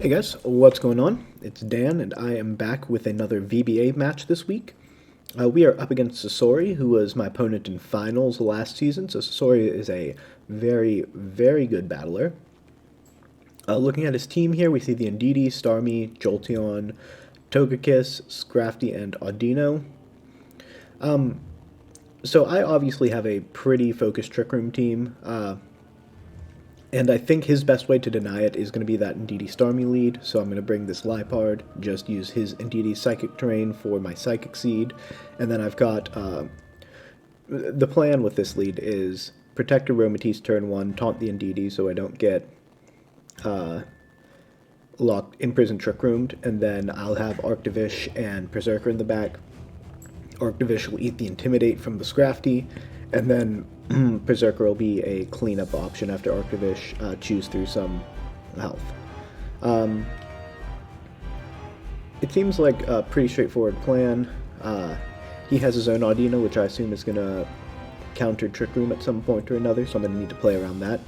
Hey guys, what's going on? It's Dan, and I am back with another VBA match this week. We are up against Sasori, who was my opponent in finals last season, so Sasori is a very, very good battler. Looking at his team here, we see the Ndidi, Starmie, Jolteon, Togekiss, Scrafty, and Audino. So I obviously have a pretty focused Trick Room team. And I think his best way to deny it is going to be that Ndidi Starmie lead, so I'm going to bring this Liepard, just use his Ndidi Psychic Terrain for my Psychic Seed, and then I've got, the plan with this lead is protect Aromatisse turn 1, taunt the Ndidi so I don't get locked, imprisoned, Trick Roomed, and then I'll have Arctivish and Berserker in the back. Arctivish will eat the Intimidate from the Scrafty, and then Berserker will be a cleanup option after Arctivish chews through some health. It seems like a pretty straightforward plan. He has his own Audino, which I assume is going to counter Trick Room at some point or another, so I'm going to need to play around that.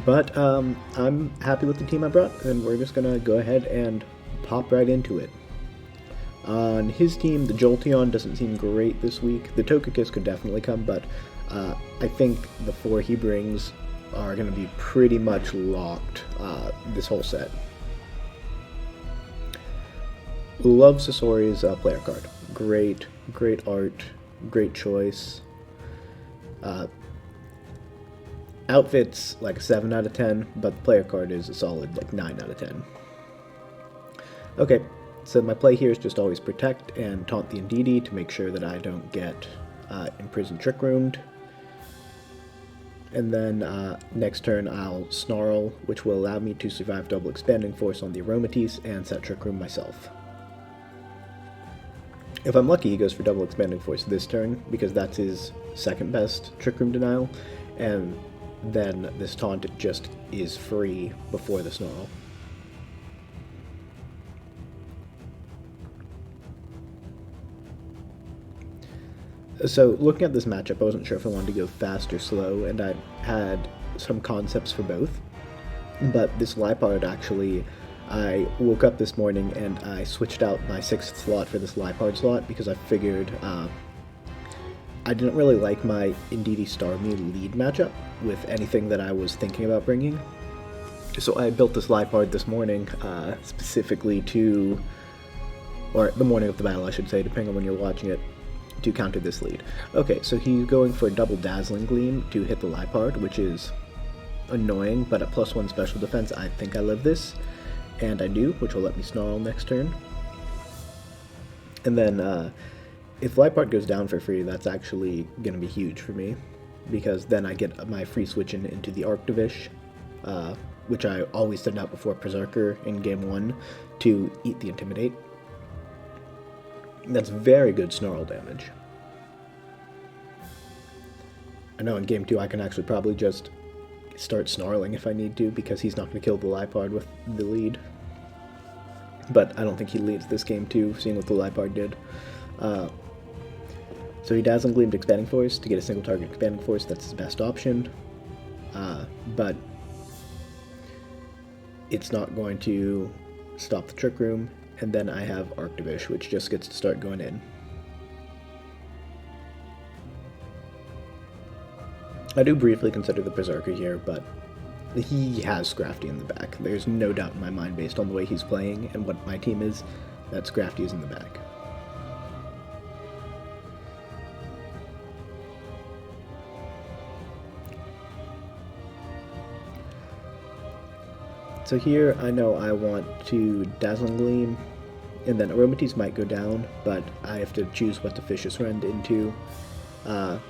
But I'm happy with the team I brought, and we're just going to go ahead and pop right into it. On his team, the Jolteon doesn't seem great this week. The Togekiss could definitely come, but I think the 4 he brings are going to be pretty much locked this whole set. Love Sasori's player card. Great art, great choice. Outfit's like a 7 out of 10, but the player card is a solid like 9 out of 10. Okay. So my play here is just always protect and taunt the Ndidi to make sure that I don't get imprisoned, Trick Roomed. And then next turn I'll Snarl, which will allow me to survive double expanding force on the Aromatisse and set Trick Room myself. If I'm lucky, he goes for double expanding force this turn, because that's his second best Trick Room denial, and then this taunt just is free before the Snarl. So, looking at this matchup, I wasn't sure if I wanted to go fast or slow, and I had some concepts for both. But this Liepard actually, I woke up this morning and I switched out my 6th slot for this Liepard slot because I figured I didn't really like my Ndidi Starmie lead matchup with anything that I was thinking about bringing. So I built this Liepard this morning specifically to, or the morning of the battle I should say, depending on when you're watching it, to counter this lead. Okay, so he's going for a double Dazzling Gleam to hit the Liepard, which is annoying, but at +1 special defense, I think I live this. And I do, which will let me Snarl next turn. And then, if Liepard goes down for free, that's actually going to be huge for me, because then I get my free switch into the Arctivish, which I always send out before Berserker in Game 1 to eat the Intimidate. That's very good Snarl damage. I know in Game 2 I can actually probably just start Snarling if I need to, because he's not going to kill the Liepard with the lead. But I don't think he leads this game too, seeing what the Liepard did. So he Dazzling Gleamed Expanding Force to get a single target Expanding Force. That's his best option. But it's not going to stop the Trick Room. And then I have Arctivish, which just gets to start going in. I do briefly consider the Berserker here, but he has Scrafty in the back. There's no doubt in my mind, based on the way he's playing and what my team is, that Scrafty is in the back. So here, I know I want to Dazzling Gleam, and then Aromatisse might go down, but I have to choose what to Vicious Rend into. And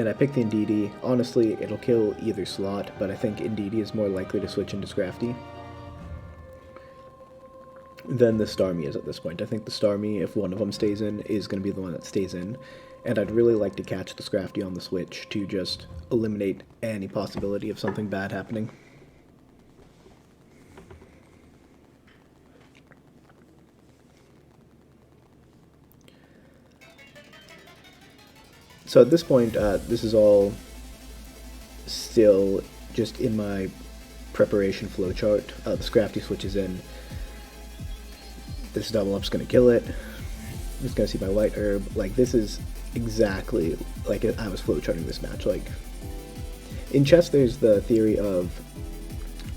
I pick the Ndidi. Honestly, it'll kill either slot, but I think Ndidi is more likely to switch into Scrafty than the Starmie is at this point. I think the Starmie, if one of them stays in, is going to be the one that stays in. And I'd really like to catch the Scrafty on the switch to just eliminate any possibility of something bad happening. So at this point, this is all still just in my preparation flowchart. The Scrafty switches in. This double up's gonna kill it. I'm just gonna see my white herb. Like, this is exactly like I was flowcharting this match. Like, in chess, there's the theory of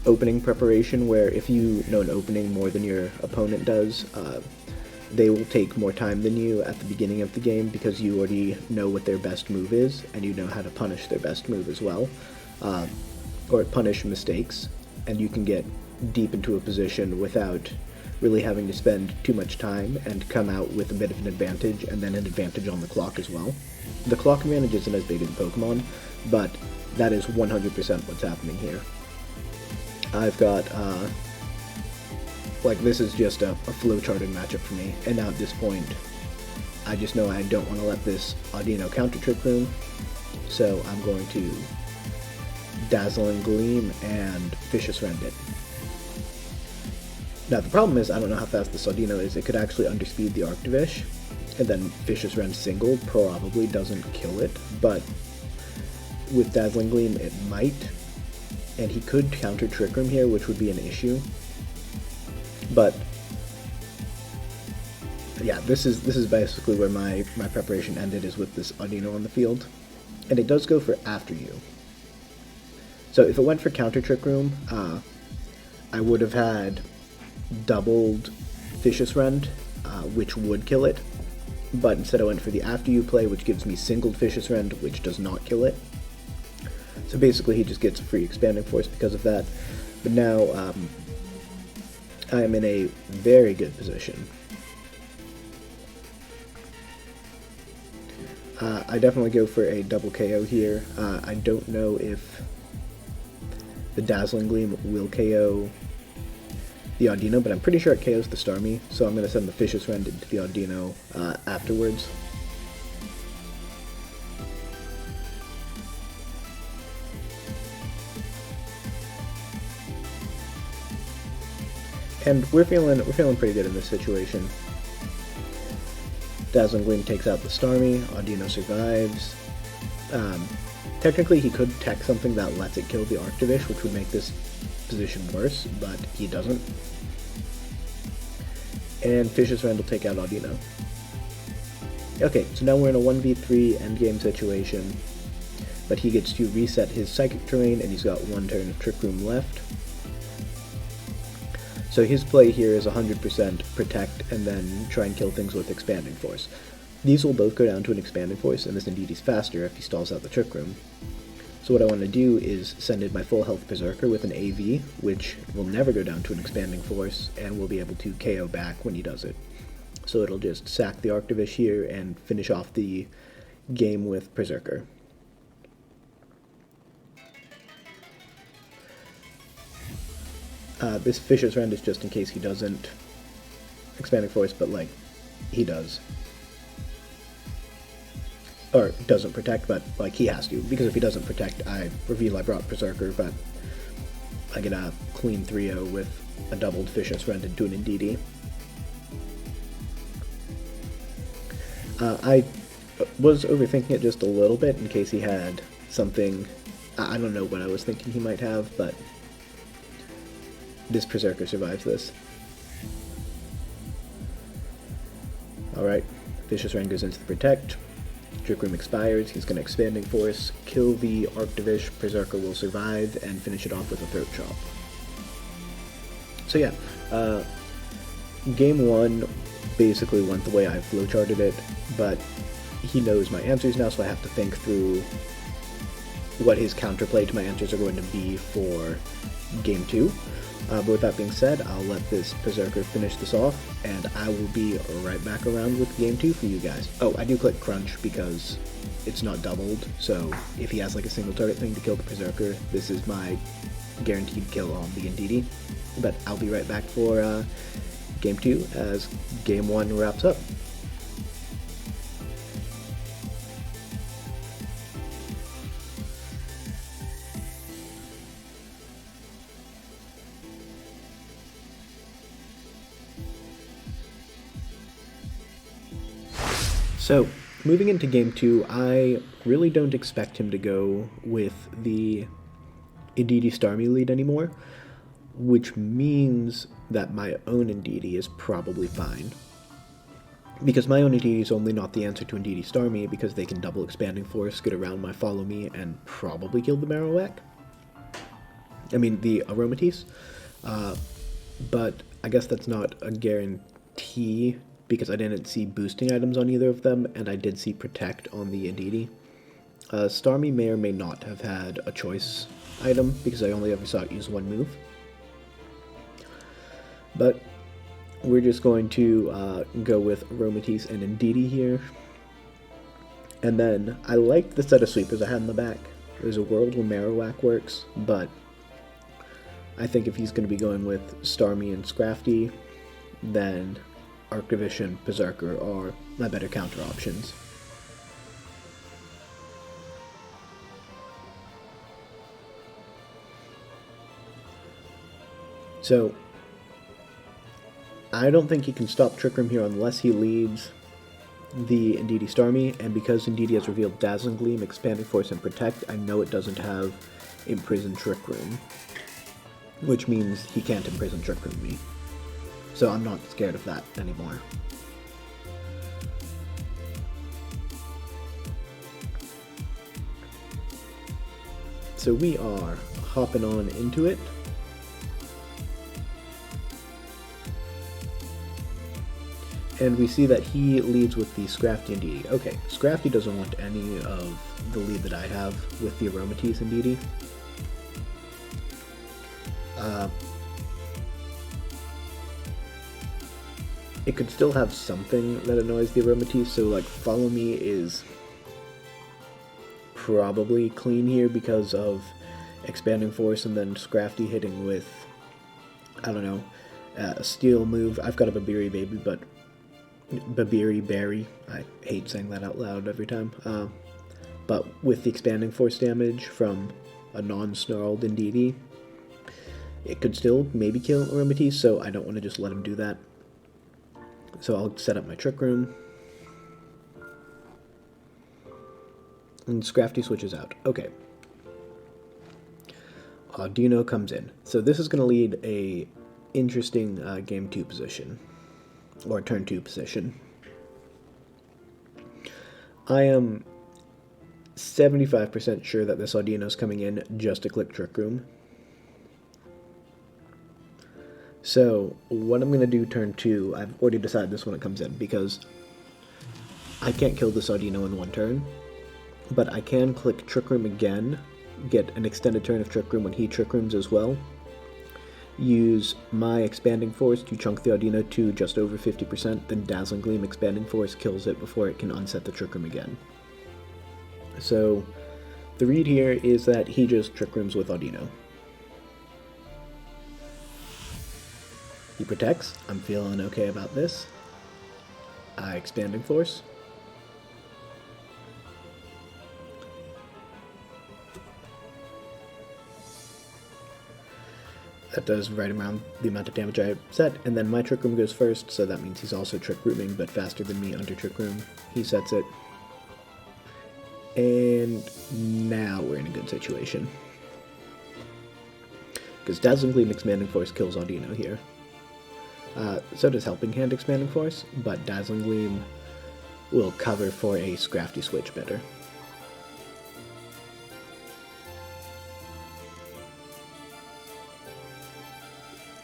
opening preparation, where if you know an opening more than your opponent does, they will take more time than you at the beginning of the game because you already know what their best move is, and you know how to punish their best move as well, or punish mistakes, and you can get deep into a position without really having to spend too much time and come out with a bit of an advantage, and then an advantage on the clock as well. The clock advantage isn't as big in Pokemon, but that is 100% what's happening here. I've got, like, this is just a flowcharted matchup for me, and now at this point, I just know I don't want to let this Audino counter Trick Room, so I'm going to Dazzling Gleam and Vicious Rend it. Now the problem is, I don't know how fast this Audino is. It could actually underspeed the Arctivish, and then Vicious Rend single probably doesn't kill it, but with Dazzling Gleam it might, and he could counter Trick Room here, which would be an issue. But yeah, this is basically where my preparation ended, is with this Audino on the field, and it does go for After You. So if it went for counter Trick Room, I would have had doubled Vicious Rend, which would kill it, but instead I went for the After You play, which gives me singled Vicious Rend, which does not kill it. So basically he just gets a free Expanding Force because of that. But now I am in a very good position. I definitely go for a double KO here. I don't know if the Dazzling Gleam will KO the Audino, but I'm pretty sure it KOs the Starmie, so I'm going to send the Vicious Rend into the Audino afterwards. And we're feeling pretty good in this situation. Dazzling Gleam takes out the Starmie, Audino survives. Technically he could tech something that lets it kill the Arctivish, which would make this position worse, but he doesn't. And Vicious Rend will take out Audino. Okay, so now we're in a 1v3 endgame situation, but he gets to reset his Psychic Terrain, and he's got one turn of Trick Room left. So his play here is 100% protect and then try and kill things with Expanding Force. These will both go down to an Expanding Force, and this indeed is faster if he stalls out the Trick Room. So what I want to do is send in my full health Berserker with an AV, which will never go down to an Expanding Force, and will be able to KO back when he does it. So it'll just sack the Arctivish here and finish off the game with Berserker. This Vicious Rend is just in case he doesn't Expanding Force, but like, he does. Or doesn't protect, but like, he has to, because if he doesn't protect, I reveal I brought Berserker, but I get a clean 3-0 with a doubled Vicious Rend into an Indeedee. I was overthinking it just a little bit in case he had something. I don't know what I was thinking he might have, but this Berserker survives this. Alright, Vicious Rend goes into the Protect. Trick Room expires, he's going to Expanding Force, kill the Arctivish, Berserker will survive, and finish it off with a Throat Chop. So yeah, Game 1 basically went the way I flowcharted it, but he knows my answers now, so I have to think through what his counterplay to my answers are going to be for Game 2. But with that being said, I'll let this Berserker finish this off, and I will be right back around with Game 2 for you guys. Oh, I do click Crunch because it's not doubled, so if he has like a single target thing to kill the Berserker, this is my guaranteed kill on the Indeedee. But I'll be right back for Game 2 as Game 1 wraps up. So, moving into Game 2, I really don't expect him to go with the Indeedee Starmie lead anymore, which means that my own Indeedee is probably fine. Because my own Indeedee is only not the answer to Indeedee Starmie because they can double Expanding Force, get around my Follow Me, and probably kill the Marowak. I mean, the Aromatisse. But I guess that's not a guarantee because I didn't see boosting items on either of them, and I did see Protect on the Indeedee. Starmie may or may not have had a choice item because I only ever saw it use one move. But we're just going to go with Aromatisse and Indeedee here. And then I liked the set of sweepers I had in the back. There's a world where Marowak works, but I think if he's going to be going with Starmie and Scrafty, then Arctivish and Berserker are my better counter options. So, I don't think he can stop Trick Room here unless he leads the Indeedee Starmie, and because Indeedee has revealed Dazzling Gleam, Expanding Force, and Protect, I know it doesn't have Imprison Trick Room, which means he can't Imprison Trick Room me. So I'm not scared of that anymore. So we are hopping on into it. And we see that he leads with the Scrafty Indeedee. Okay, Scrafty doesn't want any of the lead that I have with the Aromatisse Indeedee. It could still have something that annoys the Aromatisse, so like Follow Me is probably clean here because of Expanding Force and then Scrafty hitting with, I don't know, a Steel move. I've got a Babiri Baby, but Babiri Berry. I hate saying that out loud every time. But with the Expanding Force damage from a non-snarled Indeedee, it could still maybe kill Aromatisse, so I don't want to just let him do that. So I'll set up my Trick Room. And Scrafty switches out. Okay. Dino comes in. So this is going to lead a interesting game 2 position. Or turn 2 position. I am 75% sure that this Audino's coming in just to click Trick Room. So, what I'm going to do turn 2, I've already decided this when it comes in, because I can't kill this Audino in one turn, but I can click Trick Room again, get an extended turn of Trick Room when he Trick Rooms as well, use my Expanding Force to chunk the Audino to just over 50%, then Dazzling Gleam Expanding Force kills it before it can unset the Trick Room again. So, the read here is that he just Trick Rooms with Audino. He protects. I'm feeling okay about this. Expanding Force. That does right around the amount of damage I set, and then my Trick Room goes first, so that means he's also Trick Rooming, but faster than me under Trick Room. He sets it. And now we're in a good situation. Because Dazzling Gleam Expanding Force kills Audino here. So does Helping Hand Expanding Force, but Dazzling Gleam will cover for a Scrafty switch better.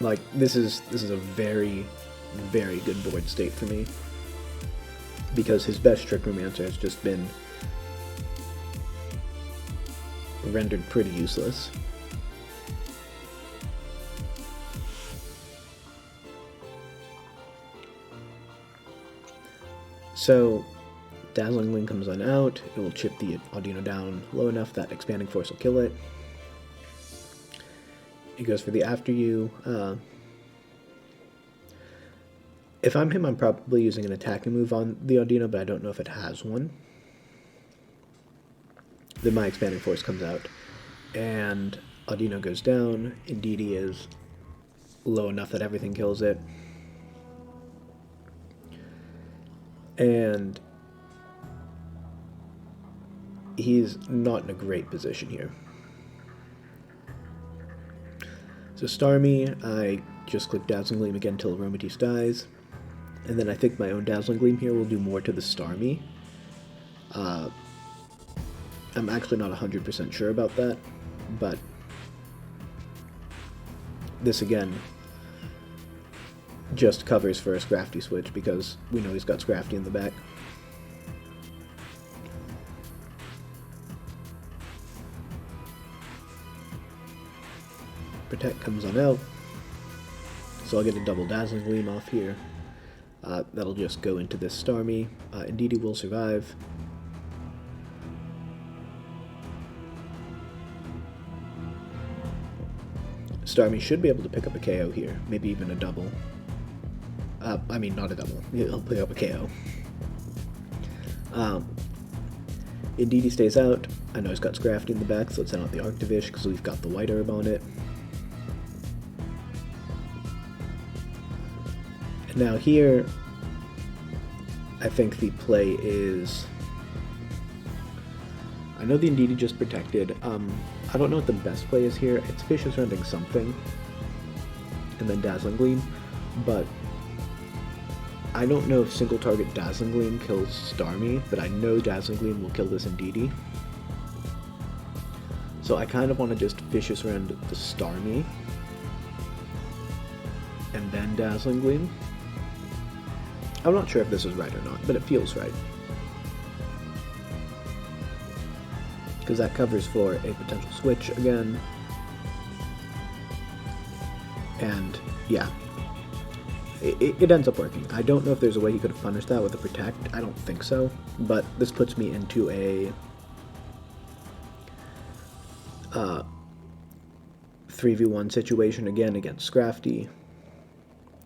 Like, this is a very, very good board state for me. Because his best Trick Room answer has just been rendered pretty useless. So, Dazzling Gleam comes on out, it will chip the Audino down low enough that Expanding Force will kill it. It goes for the After You. If I'm him, I'm probably using an attacking move on the Audino, but I don't know if it has one. Then my Expanding Force comes out, and Audino goes down. Indeedee is low enough that everything kills it. And he's not in a great position here. So Starmie, I just click Dazzling Gleam again until Aromatisse dies, and then I think my own Dazzling Gleam here will do more to the Starmie. I'm actually not 100% sure about that, but this again just covers for a Scrafty switch because we know he's got Scrafty in the back. Protect comes on out, so I'll get a double Dazzling Gleam off here. That'll just go into this Starmie. Indeedee will survive. Starmie should be able to pick up a KO here, maybe even a double. I mean, not a double. He'll pick up a KO. Indeedee stays out. I know he's got Scrafty in the back, so let's send out the Arctivish because we've got the White Herb on it. And now here, I think the play is... I know the Indeedee just protected. I don't know what the best play is here. It's Vicious Rending something, and then Dazzling Gleam, but I don't know if single target Dazzling Gleam kills Starmie, but I know Dazzling Gleam will kill this Indeedee. So I kind of want to just Vicious Rend the Starmie, and then Dazzling Gleam. I'm not sure if this is right or not, but it feels right. Because that covers for a potential switch again. And yeah, it ends up working. I don't know if there's a way he could have punished that with a Protect. I don't think so. But this puts me into a 3v1 situation again against Scrafty.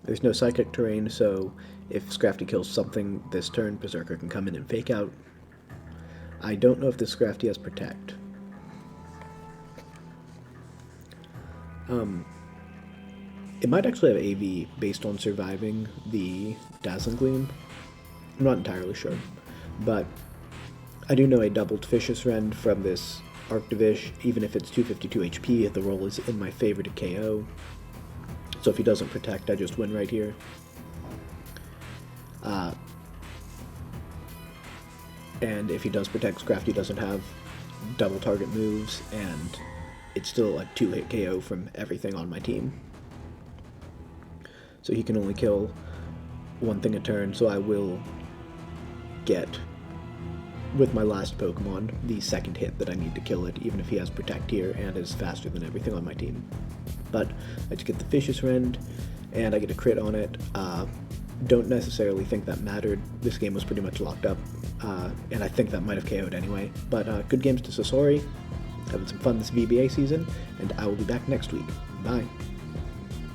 There's no Psychic terrain, so if Scrafty kills something this turn, Berserker can come in and fake out. I don't know if this Scrafty has Protect. It might actually have AV based on surviving the Dazzling Gleam. I'm not entirely sure, but I do know a doubled Vicious Rend from this Arctivish, even if it's 252 HP, if the roll is in my favor to KO. So if he doesn't Protect, I just win right here. And if he does Protect, Scrafty doesn't have double target moves, and it's still a 2-hit KO from everything on my team. So he can only kill one thing a turn, so I will get, with my last Pokemon, the second hit that I need to kill it, even if he has Protect here and is faster than everything on my team. But I just get the Vicious Rend, and I get a crit on it. Don't necessarily think that mattered. This game was pretty much locked up, and I think that might have KO'd anyway. But good games to Sasori, having some fun this VBA season, and I will be back next week. Bye.